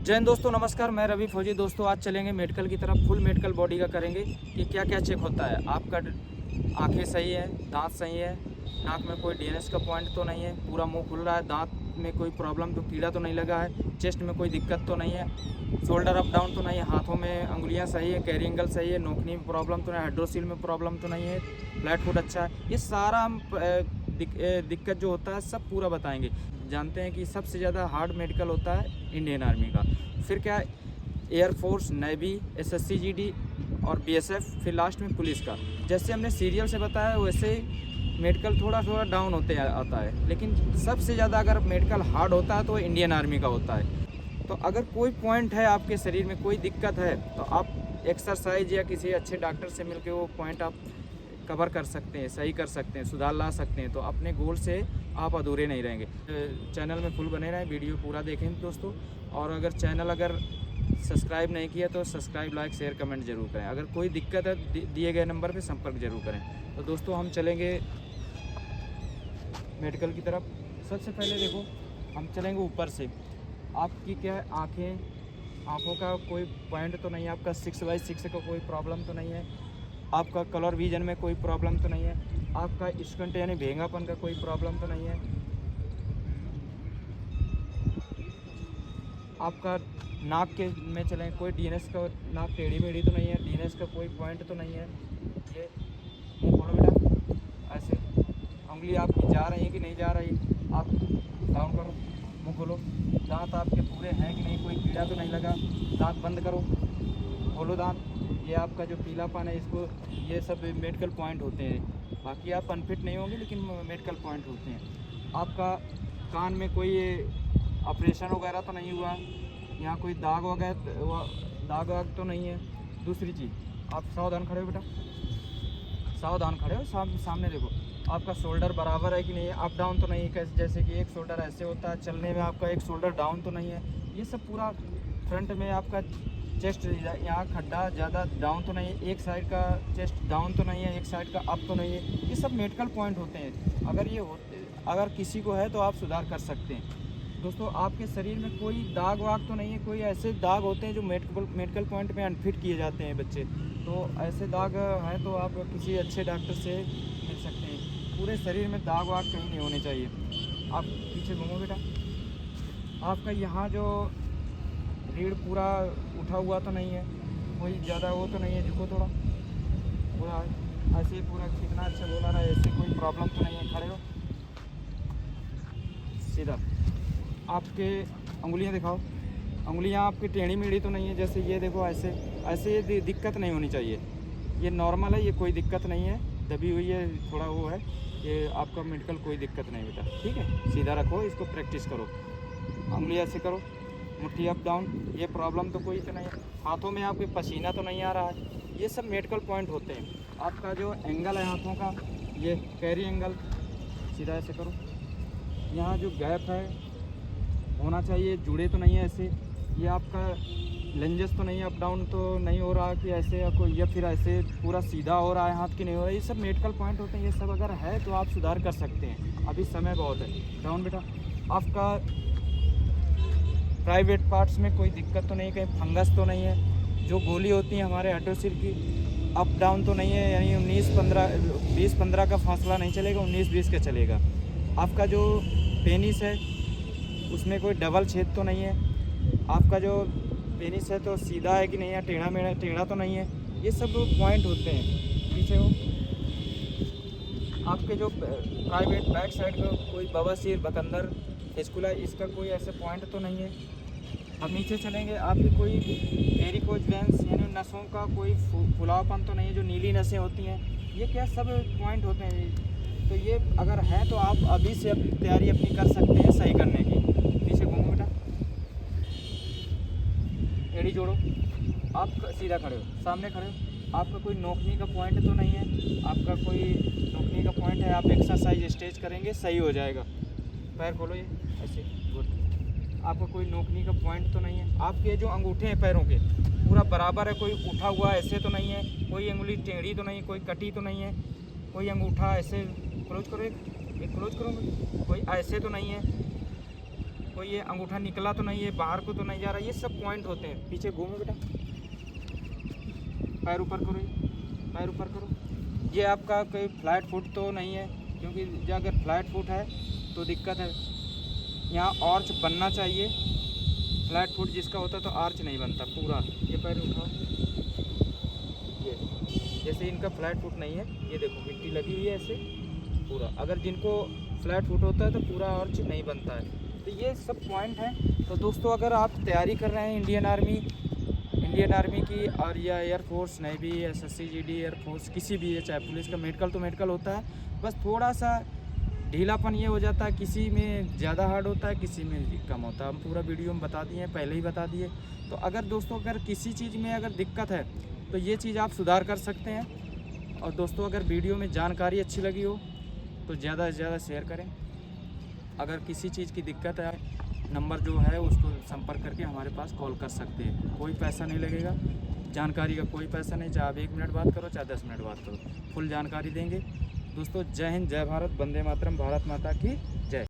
जय हिंद दोस्तों, नमस्कार। मैं रवि फौजी। दोस्तों आज चलेंगे मेडिकल की तरफ। फुल मेडिकल बॉडी का करेंगे कि क्या क्या चेक होता है। आपका आंखें सही है, दांत सही है, नाक में कोई डीएनएस का पॉइंट तो नहीं है, पूरा मुंह खुल रहा है, दांत में कोई प्रॉब्लम तो कीड़ा तो नहीं लगा है, चेस्ट में कोई दिक्कत तो नहीं है, शोल्डर अप डाउन तो नहीं है, हाथों में अंगुलियां सही है, कैरी एंगल सही है, नोकनी में प्रॉब्लम तो नहीं है, हाइड्रोसील में प्रॉब्लम तो नहीं है, फ्लैट फुट अच्छा है। ये सारा हम दिक्कत जो होता है सब पूरा बताएंगे। जानते हैं कि सबसे ज़्यादा हार्ड मेडिकल होता है इंडियन आर्मी का, फिर क्या एयरफोर्स, नेवी, एसएससी जीडी और बीएसएफ, फिर लास्ट में पुलिस का। जैसे हमने सीरियल से बताया वैसे ही मेडिकल थोड़ा थोड़ा डाउन होते आता है, लेकिन सबसे ज़्यादा अगर मेडिकल हार्ड होता है तो इंडियन आर्मी का होता है। तो अगर कोई पॉइंट है आपके शरीर में, कोई दिक्कत है, तो आप एक्सरसाइज या किसी अच्छे डॉक्टर से मिलकर वो पॉइंट आप कवर कर सकते हैं, सही कर सकते हैं, सुधार ला सकते हैं। तो अपने गोल से आप अधूरे नहीं रहेंगे। चैनल में फुल बने रहें, वीडियो पूरा देखें दोस्तों। और अगर चैनल सब्सक्राइब नहीं किया तो सब्सक्राइब, लाइक, शेयर, कमेंट जरूर करें। अगर कोई दिक्कत है दिए गए नंबर पे संपर्क जरूर करें। तो दोस्तों हम चलेंगे मेडिकल की तरफ। सबसे पहले देखो, हम चलेंगे ऊपर से। आपकी क्या है, आँखों का कोई पॉइंट तो नहीं है, आपका 6/6 का कोई प्रॉब्लम तो नहीं है, आपका कलर विजन में कोई प्रॉब्लम तो नहीं है, आपका स्कंट यानी भेंगापन का कोई प्रॉब्लम तो नहीं है, आपका नाक के में चलें, कोई डीएनएस का नाक टेढ़ी मेढ़ी तो नहीं है, डीएनएस का कोई पॉइंट तो नहीं है। ये मुँह खोलो बेटा, ऐसे उंगली आपकी जा रही है कि नहीं जा रही, आप डाउन करो, मुँह खोलो, दांत आपके पूरे हैं कि नहीं, कोई कीड़ा तो नहीं लगा, दांत बंद करो, खोलो दांत। ये आपका जो पीलापन है, इसको, ये सब मेडिकल पॉइंट होते हैं। बाकी आप अनफिट नहीं होंगे, लेकिन मेडिकल पॉइंट होते हैं। आपका कान में कोई ऑपरेशन वगैरह तो नहीं हुआ, यहाँ कोई दाग वाग तो नहीं है। दूसरी चीज़, आप सावधान खड़े हो बेटा, सावधान खड़े हो, सामने देखो, आपका शोल्डर बराबर है कि नहीं है, अप डाउन तो नहीं है, जैसे कि एक शोल्डर ऐसे होता है चलने में, आपका एक शोल्डर डाउन तो नहीं है। ये सब पूरा फ्रंट में आपका चेस्ट, यहाँ खड्डा ज़्यादा डाउन तो नहीं है, एक साइड का चेस्ट डाउन तो नहीं है, एक साइड का अप तो नहीं है। ये सब मेडिकल पॉइंट होते हैं। अगर किसी को है तो आप सुधार कर सकते हैं। दोस्तों आपके शरीर में कोई दाग वाग तो नहीं है, कोई ऐसे दाग होते हैं जो मेडिकल पॉइंट में अनफिट किए जाते हैं बच्चे, तो ऐसे दाग हैं तो आप किसी अच्छे डॉक्टर से मिल सकते हैं। पूरे शरीर में दाग वाग कहीं नहीं होने चाहिए। आप पीछे घूमो बेटा, आपका यहाँ जो रीढ़ पूरा उठा हुआ तो नहीं है, कोई ज़्यादा वो तो नहीं है, झुको थोड़ा, पूरा ऐसे ही पूरा कितना अच्छा बोला रहा है, ऐसे कोई प्रॉब्लम तो नहीं है। खड़े हो सीधा, आपके उंगलियां दिखाओ, उंगलियां आपकी टेढ़ी मेढ़ी तो नहीं है, जैसे ये देखो, ऐसे ये दिक्कत नहीं होनी चाहिए, ये नॉर्मल है, ये कोई दिक्कत नहीं है। दबी हुई है, थोड़ा वो है, ये आपका मेडिकल कोई दिक्कत नहीं बेटा, ठीक है। सीधा रखो, इसको प्रैक्टिस करो, उंगली ऐसे करो, मुट्ठी अप डाउन, ये प्रॉब्लम तो कोई तो नहीं है। हाथों में आपके पसीना तो नहीं आ रहा है, ये सब मेडिकल पॉइंट होते हैं। आपका जो एंगल है हाथों का, ये कैरी एंगल, सीधा ऐसे करो, यहाँ जो गैप है होना चाहिए, जुड़े तो नहीं है ऐसे, ये आपका लेंजेस तो नहीं है, अप डाउन तो नहीं हो रहा कि ऐसे, या फिर ऐसे पूरा सीधा हो रहा है हाथ की नहीं हो रहा है। ये सब मेडिकल पॉइंट होते हैं, ये सब अगर है तो आप सुधार कर सकते हैं, अभी समय बहुत है। डाउन बेटा, आपका प्राइवेट पार्ट्स में कोई दिक्कत तो नहीं, कहीं फंगस तो नहीं है, जो गोली होती है हमारे हाइड्रोसिल की, अप डाउन तो नहीं है, यानी 20-15 का फासला नहीं चलेगा, 19-20 का चलेगा। आपका जो पेनिस है उसमें कोई डबल छेद तो नहीं है, आपका जो पेनिस है तो सीधा है कि नहीं है, टेढ़ा तो नहीं है। ये सब पॉइंट होते हैं। पीछे हो, आपके जो प्राइवेट बैक साइड का कोई बवासीर, बकंदर, फेस्कुला, इसका कोई ऐसे पॉइंट तो नहीं है। अब नीचे चलेंगे, आपकी कोई वेरिकोज वेंस यानी नसों का कोई फुलावपन तो नहीं है, जो नीली नसें होती हैं, ये क्या सब पॉइंट होते हैं। तो ये अगर है तो आप अभी से तैयारी अपनी कर सकते हैं सही करने की। पीछे घूमो बेटा, एड़ी जोड़ो, आप सीधा खड़े हो, सामने खड़े हो, आपका कोई नोकनी का पॉइंट तो नहीं है, आपका कोई नोकनी का पॉइंट है, आप एक्सरसाइज स्टेज करेंगे सही हो जाएगा। पैर खोलो, ये ऐसे, गुड। आपका कोई नोकनी का पॉइंट तो नहीं है, आपके जो अंगूठे हैं पैरों के पूरा बराबर है, कोई उठा हुआ ऐसे तो नहीं है, कोई अंगुली टेढ़ी तो नहीं, कोई कटी तो नहीं है, कोई अंगूठा ऐसे, क्लोज करो, एक क्लोज करो, कोई ऐसे तो नहीं है, कोई ये अंगूठा निकला तो नहीं है, बाहर को तो नहीं जा रहा, ये सब पॉइंट होते हैं। पीछे घूमो बेटा, पैर ऊपर करो, पैर ऊपर करो। ये आपका कोई फ्लैट फुट तो नहीं है, क्योंकि जो अगर फ्लैट फुट है तो दिक्कत है। यहाँ आर्च बनना चाहिए, फ्लैट फुट जिसका होता है तो आर्च नहीं बनता पूरा। ये पैर उठाओ, ये जैसे इनका फ्लैट फुट नहीं है, ये देखो मिट्टी लगी हुई है ऐसे पूरा। अगर जिनको फ्लैट फुट होता है तो पूरा आर्च नहीं बनता है। तो ये सब पॉइंट हैं। तो दोस्तों अगर आप तैयारी कर रहे हैं इंडियन आर्मी की, और या air force, navy, SSC GD, air force, किसी भी है, चाहे पुलिस का, मेडिकल तो मेडिकल होता है, बस थोड़ा सा ढीलापन ये हो जाता है, किसी में ज़्यादा हार्ड होता है, किसी में कम होता है। हम पूरा वीडियो में बता दिए हैं, पहले ही बता दिए। तो अगर दोस्तों अगर किसी चीज़ में अगर दिक्कत है तो ये चीज़ आप सुधार कर सकते हैं। और दोस्तों अगर वीडियो में जानकारी अच्छी लगी हो तो ज़्यादा से ज़्यादा शेयर करें। अगर किसी चीज़ की दिक्कत है, नंबर जो है उसको संपर्क करके हमारे पास कॉल कर सकते हैं। कोई पैसा नहीं लगेगा, जानकारी का कोई पैसा नहीं, चाहे आप 1 मिनट बात करो चाहे 10 मिनट बात करो, फुल जानकारी देंगे। दोस्तों जय हिंद, जय भारत, वंदे मातरम, भारत माता की जय।